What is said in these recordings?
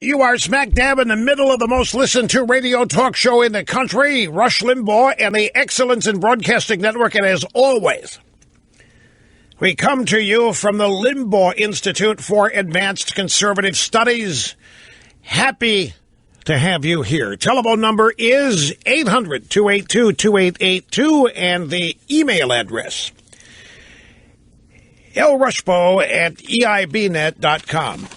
You are smack dab in the middle of the most listened to radio talk show in the country, Rush Limbaugh and the Excellence in Broadcasting Network. And as always, we come to you from the Limbaugh Institute for Advanced Conservative Studies. Happy to have you here. Telephone number is 800-282-2882 and the email address lrushbo@eibnet.com.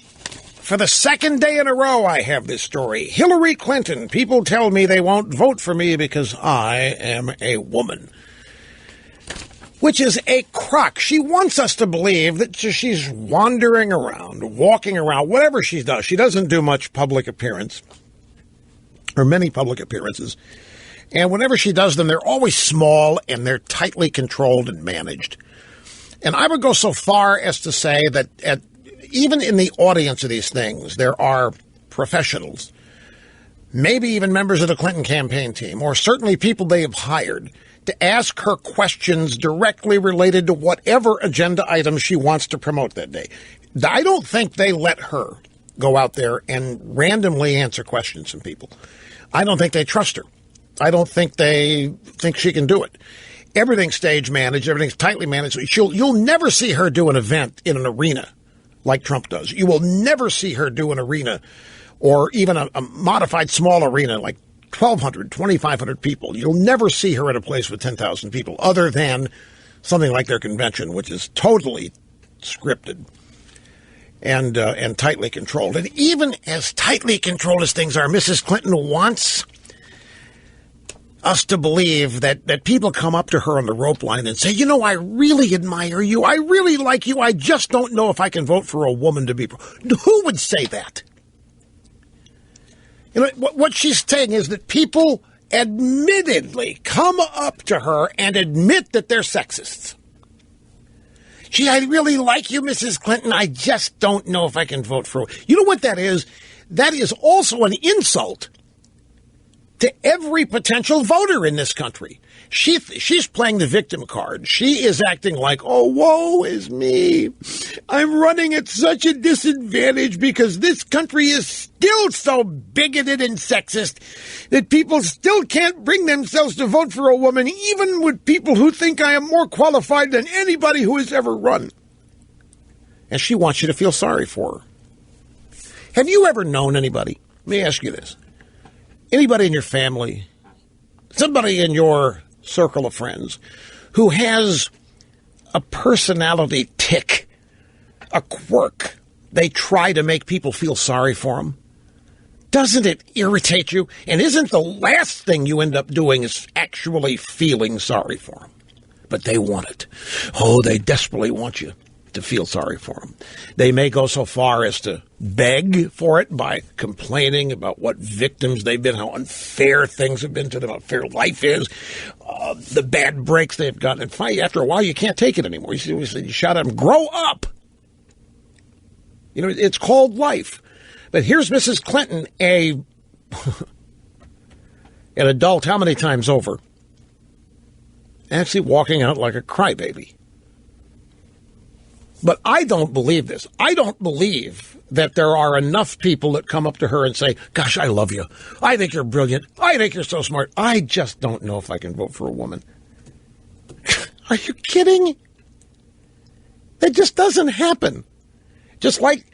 For the second day in a row, I have this story. Hillary Clinton. People tell me they won't vote for me because I am a woman. Which is a crock. She wants us to believe that she's wandering around, walking around, whatever she does. She doesn't do much public appearance, or many public appearances. And whenever she does them, they're always small and they're tightly controlled and managed. And I would go so far as to say that even in the audience of these things, there are professionals, maybe even members of the Clinton campaign team, or certainly people they have hired to ask her questions directly related to whatever agenda item she wants to promote that day. I don't think they let her go out there and randomly answer questions from people. I don't think they trust her. I don't think they think she can do it. Everything's stage managed. Everything's tightly managed. You'll never see her do an event in an arena like Trump does. You will never see her do an arena or even a modified small arena like 1,200, 2,500 people. You'll never see her at a place with 10,000 people other than something like their convention, which is totally scripted and tightly controlled. And even as tightly controlled as things are, Mrs. Clinton wants us to believe that people come up to her on the rope line and say, you know, I really admire you. I really like you. I just don't know if I can vote for a woman to be. Who would say that? You know, what she's saying is that people admittedly come up to her and admit that they're sexists. Gee, I really like you, Mrs. Clinton. I just don't know if I can vote for. You know what that is? That is also an insult to every potential voter in this country. She's playing the victim card. She is acting like, oh, woe is me. I'm running at such a disadvantage because this country is still so bigoted and sexist that people still can't bring themselves to vote for a woman, even with people who think I am more qualified than anybody who has ever run. And she wants you to feel sorry for her. Have you ever known anybody? Let me ask you this. Anybody in your family, somebody in your circle of friends who has a personality tick, a quirk, they try to make people feel sorry for them? Doesn't it irritate you? And isn't the last thing you end up doing is actually feeling sorry for them? But they want it. Oh, they desperately want you to feel sorry for them. They may go so far as to beg for it by complaining about what victims they've been, how unfair things have been to them, how fair life is, the bad breaks they've gotten. And finally, after a while, you can't take it anymore. You shout at them, grow up. You know, it's called life. But here's Mrs. Clinton, an adult, how many times over? Actually walking out like a crybaby. But I don't believe this. I don't believe that there are enough people that come up to her and say, gosh, I love you. I think you're brilliant. I think you're so smart. I just don't know if I can vote for a woman. Are you kidding? That just doesn't happen. Just like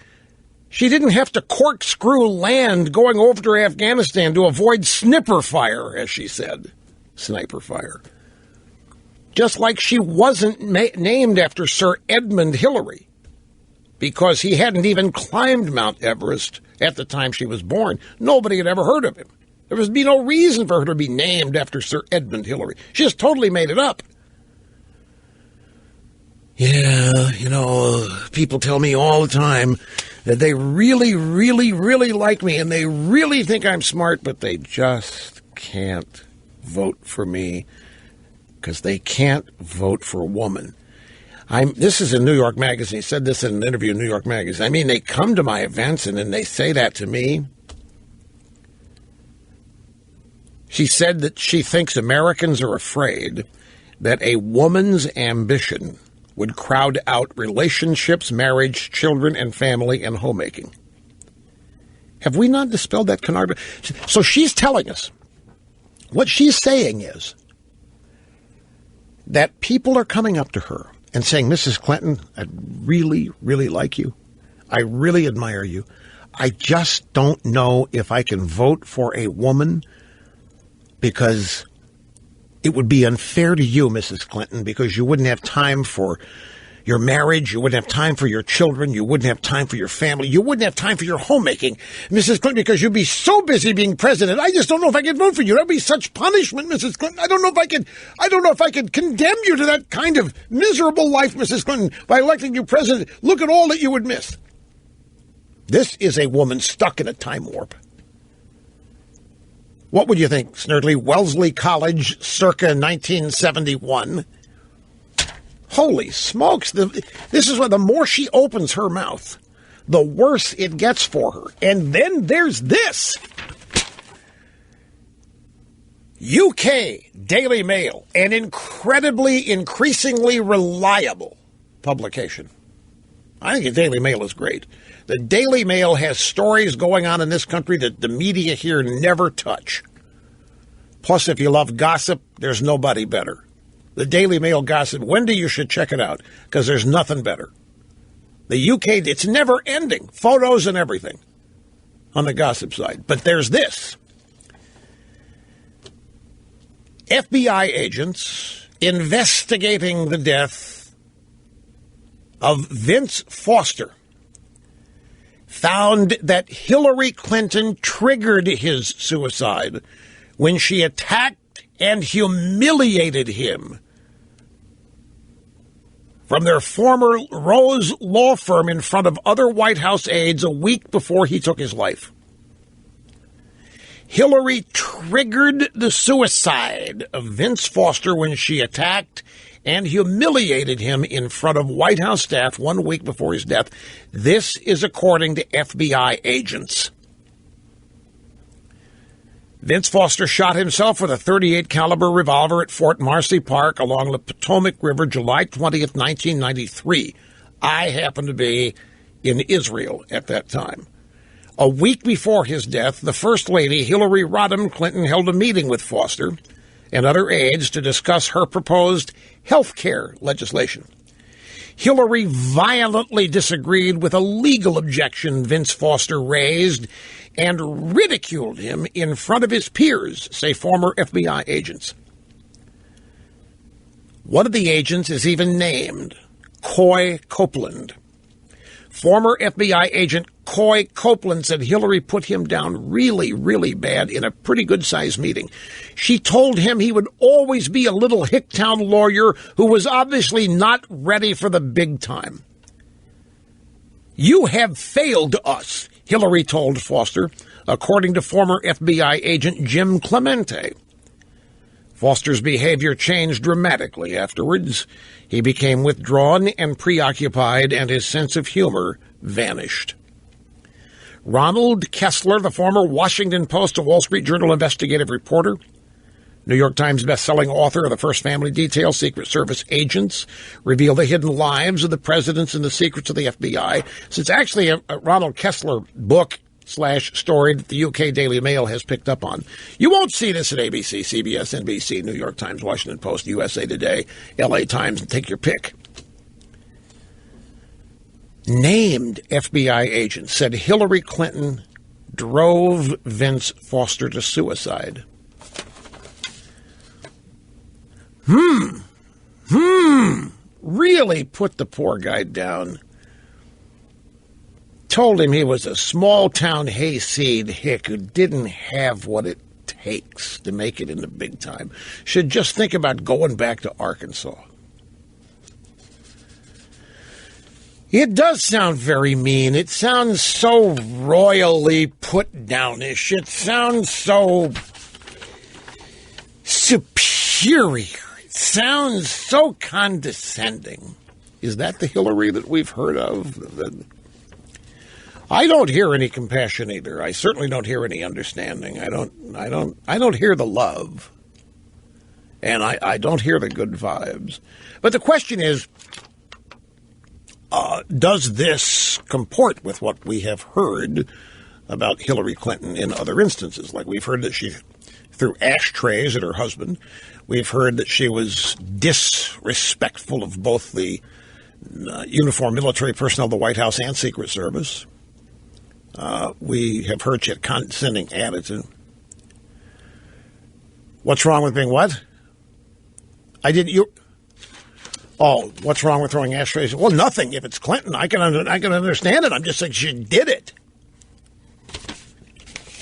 she didn't have to corkscrew land going over to Afghanistan to avoid snipper fire, as she said. Sniper fire. Just like she wasn't named after Sir Edmund Hillary because he hadn't even climbed Mount Everest at the time she was born. Nobody had ever heard of him. There would be no reason for her to be named after Sir Edmund Hillary. She just totally made it up. Yeah, you know, people tell me all the time that they really, really, really like me and they really think I'm smart, but they just can't vote for me because they can't vote for a woman. This is in New York Magazine. He said this in an interview in New York Magazine. I mean, they come to my events and then they say that to me. She said that she thinks Americans are afraid that a woman's ambition would crowd out relationships, marriage, children, and family, and homemaking. Have we not dispelled that canard? So she's telling us, what she's saying is that people are coming up to her and saying, Mrs. Clinton, I really, really like you. I really admire you. I just don't know if I can vote for a woman because it would be unfair to you, Mrs. Clinton, because you wouldn't have time for your marriage. You wouldn't have time for your children. You wouldn't have time for your family. You wouldn't have time for your homemaking, Mrs. Clinton, because you'd be so busy being president. I just don't know if I could vote for you. That'd be such punishment, Mrs. Clinton. I don't know if I could condemn you to that kind of miserable life, Mrs. Clinton, by electing you president. Look at all that you would miss. This is a woman stuck in a time warp. What would you think, Snerdley? Wellesley College, circa 1971. Holy smokes. This is why the more she opens her mouth, the worse it gets for her. And then there's this. UK Daily Mail, an increasingly reliable publication. I think the Daily Mail is great. The Daily Mail has stories going on in this country that the media here never touch. Plus, if you love gossip, there's nobody better. The Daily Mail gossip. Wendy, you should check it out, because there's nothing better. The UK, it's never ending. Photos and everything on the gossip side. But there's this. FBI agents investigating the death of Vince Foster found that Hillary Clinton triggered his suicide when she attacked and humiliated him from their former Rose law firm in front of other White House aides a week before he took his life. Hillary triggered the suicide of Vince Foster when she attacked and humiliated him in front of White House staff 1 week before his death. This is according to FBI agents. Vince Foster shot himself with a .38 caliber revolver at Fort Marcy Park along the Potomac River July 20th, 1993. I happened to be in Israel at that time. A week before his death, the First Lady, Hillary Rodham Clinton, held a meeting with Foster and other aides to discuss her proposed health care legislation. Hillary violently disagreed with a legal objection Vince Foster raised and ridiculed him in front of his peers, say former FBI agents. One of the agents is even named Coy Copeland. Former FBI agent Coy Copeland said Hillary put him down really, really bad in a pretty good-sized meeting. She told him he would always be a little hicktown lawyer who was obviously not ready for the big time. You have failed us, Hillary told Foster, according to former FBI agent Jim Clemente. Foster's behavior changed dramatically afterwards. He became withdrawn and preoccupied, and his sense of humor vanished. Ronald Kessler, the former Washington Post and Wall Street Journal investigative reporter, New York Times bestselling author of The First Family Detail, Secret Service agents reveal the hidden lives of the presidents and the secrets of the FBI. So it's actually a Ronald Kessler book / story that the UK Daily Mail has picked up on. You won't see this at ABC, CBS, NBC, New York Times, Washington Post, USA Today, LA Times, and take your pick. Named FBI agents said Hillary Clinton drove Vince Foster to suicide. Really put the poor guy down. Told him he was a small-town hayseed hick who didn't have what it takes to make it in the big time. Should just think about going back to Arkansas. It does sound very mean. It sounds so royally put-downish. It sounds so superior. It sounds so condescending. Is that the Hillary that we've heard of? I don't hear any compassion either. I certainly don't hear any understanding. I don't hear the love. And I don't hear the good vibes. But the question is, does this comport with what we have heard about Hillary Clinton in other instances. Like we've heard that she threw ashtrays at her husband. We've heard that she was disrespectful of both the uniformed military personnel of the White House and Secret Service. We have heard she had condescending attitude. What's wrong with being what? What's wrong with throwing ashtrays? Well, nothing. If it's Clinton, I can understand it. I'm just saying she did it.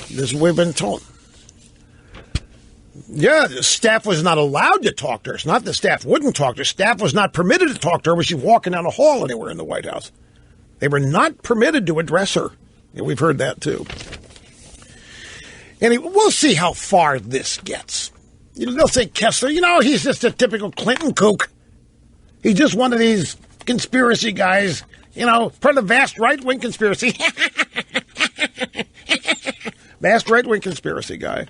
This is what we've been told. Yeah, the staff was not allowed to talk to her. It's not the staff wouldn't talk to her. Staff was not permitted to talk to her when she's walking down a hall anywhere in the White House. They were not permitted to address her. Yeah, we've heard that, too. Anyway, we'll see how far this gets. They'll say Kessler, he's just a typical Clinton kook. He's just one of these conspiracy guys, part of the vast right-wing conspiracy. Vast right-wing conspiracy guy.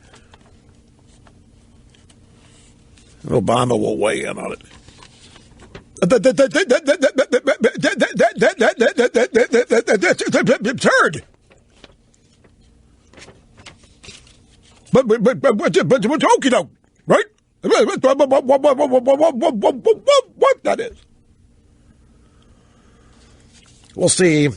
Obama will weigh in on it. That's absurd. But what's okey doke, right? What that is. We'll see if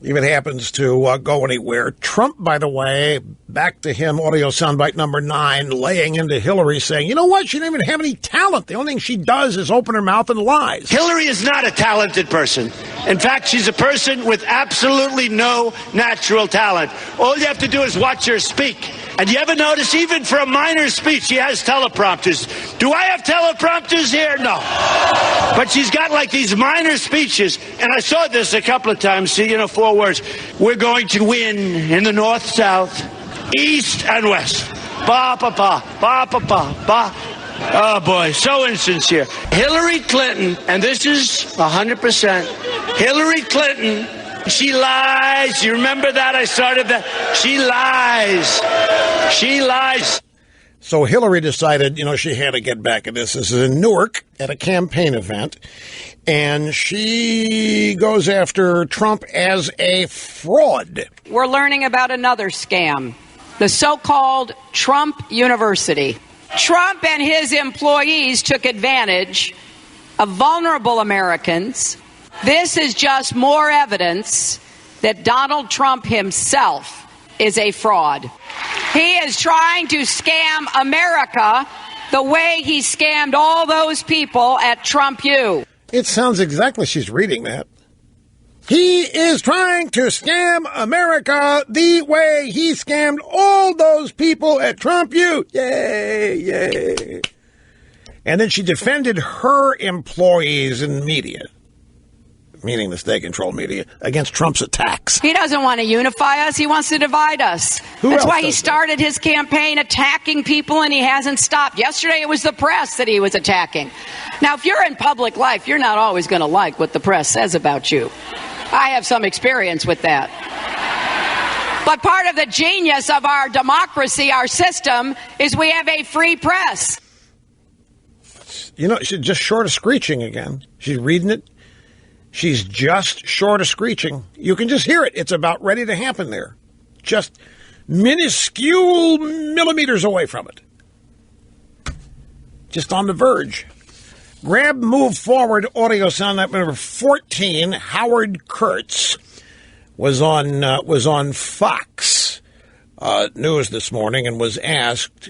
it happens to go anywhere. Trump, by the way, back to him, audio soundbite number 9, laying into Hillary, saying, you know what? She doesn't even have any talent. The only thing she does is open her mouth and lies. Hillary is not a talented person. In fact, she's a person with absolutely no natural talent. All you have to do is watch her speak. And you ever notice, even for a minor speech, she has teleprompters. Do I have teleprompters here? No. But she's got like these minor speeches. And I saw this a couple of times. See, 4 words. We're going to win in the north, south, east, and west. Ba, ba, ba, ba, ba, ba, ba. Oh, boy, so insincere. Hillary Clinton, and this is 100%, Hillary Clinton, she lies. You remember that? I started that. She lies. She lies. So Hillary decided, she had to get back at this. This is in Newark at a campaign event. And she goes after Trump as a fraud. We're learning about another scam, the so-called Trump University. Trump and his employees took advantage of vulnerable Americans. This is just more evidence that Donald Trump himself is a fraud. He is trying to scam America the way he scammed all those people at Trump U. It sounds exactly she's reading that. He is trying to scam America the way he scammed all those people at Trump U. Yay, yay. And then she defended her employees in media, meaning the state-controlled media, against Trump's attacks. He doesn't want to unify us. He wants to divide us. That's why he started his campaign attacking people, and he hasn't stopped. Yesterday, it was the press that he was attacking. Now, if you're in public life, you're not always going to like what the press says about you. I have some experience with that. But part of the genius of our democracy, our system, is we have a free press. She's just short of screeching again. She's reading it. She's just short of screeching. You can just hear it. It's about ready to happen there. Just minuscule millimeters away from it. Just on the verge. Grab Move Forward audio sound number 14. Howard Kurtz was on Fox News this morning and was asked.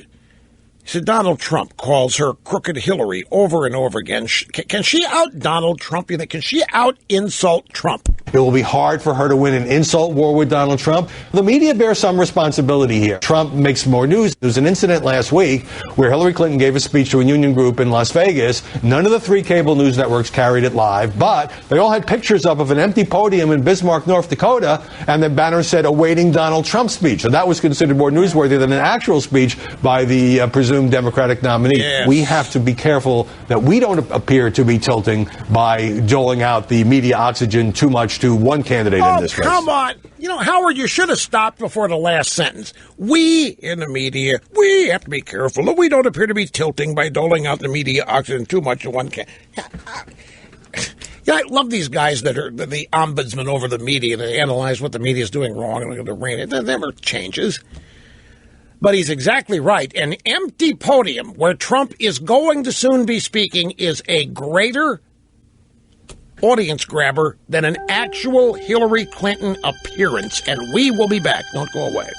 He said Donald Trump calls her crooked Hillary over and over again. Can she out Donald Trump? You think? Can she out insult Trump? It will be hard for her to win an insult war with Donald Trump. The media bears some responsibility here. Trump makes more news. There was an incident last week where Hillary Clinton gave a speech to a union group in Las Vegas. None of the 3 cable news networks carried it live, but they all had pictures up of an empty podium in Bismarck, North Dakota, and the banner said awaiting Donald Trump's speech. And that was considered more newsworthy than an actual speech by the presumed Democratic nominee. Yes. We have to be careful that we don't appear to be tilting by doling out the media oxygen too much to one candidate in this race. Come on. Howard, you should have stopped before the last sentence. We in the media, we have to be careful that we don't appear to be tilting by doling out the media oxygen too much to one candidate. Yeah, I love these guys that are the ombudsman over the media. They analyze what the media is doing wrong and they're going to rein it. That never changes. But he's exactly right. An empty podium where Trump is going to soon be speaking is a greater audience grabber than an actual Hillary Clinton appearance. And we will be back. Don't go away.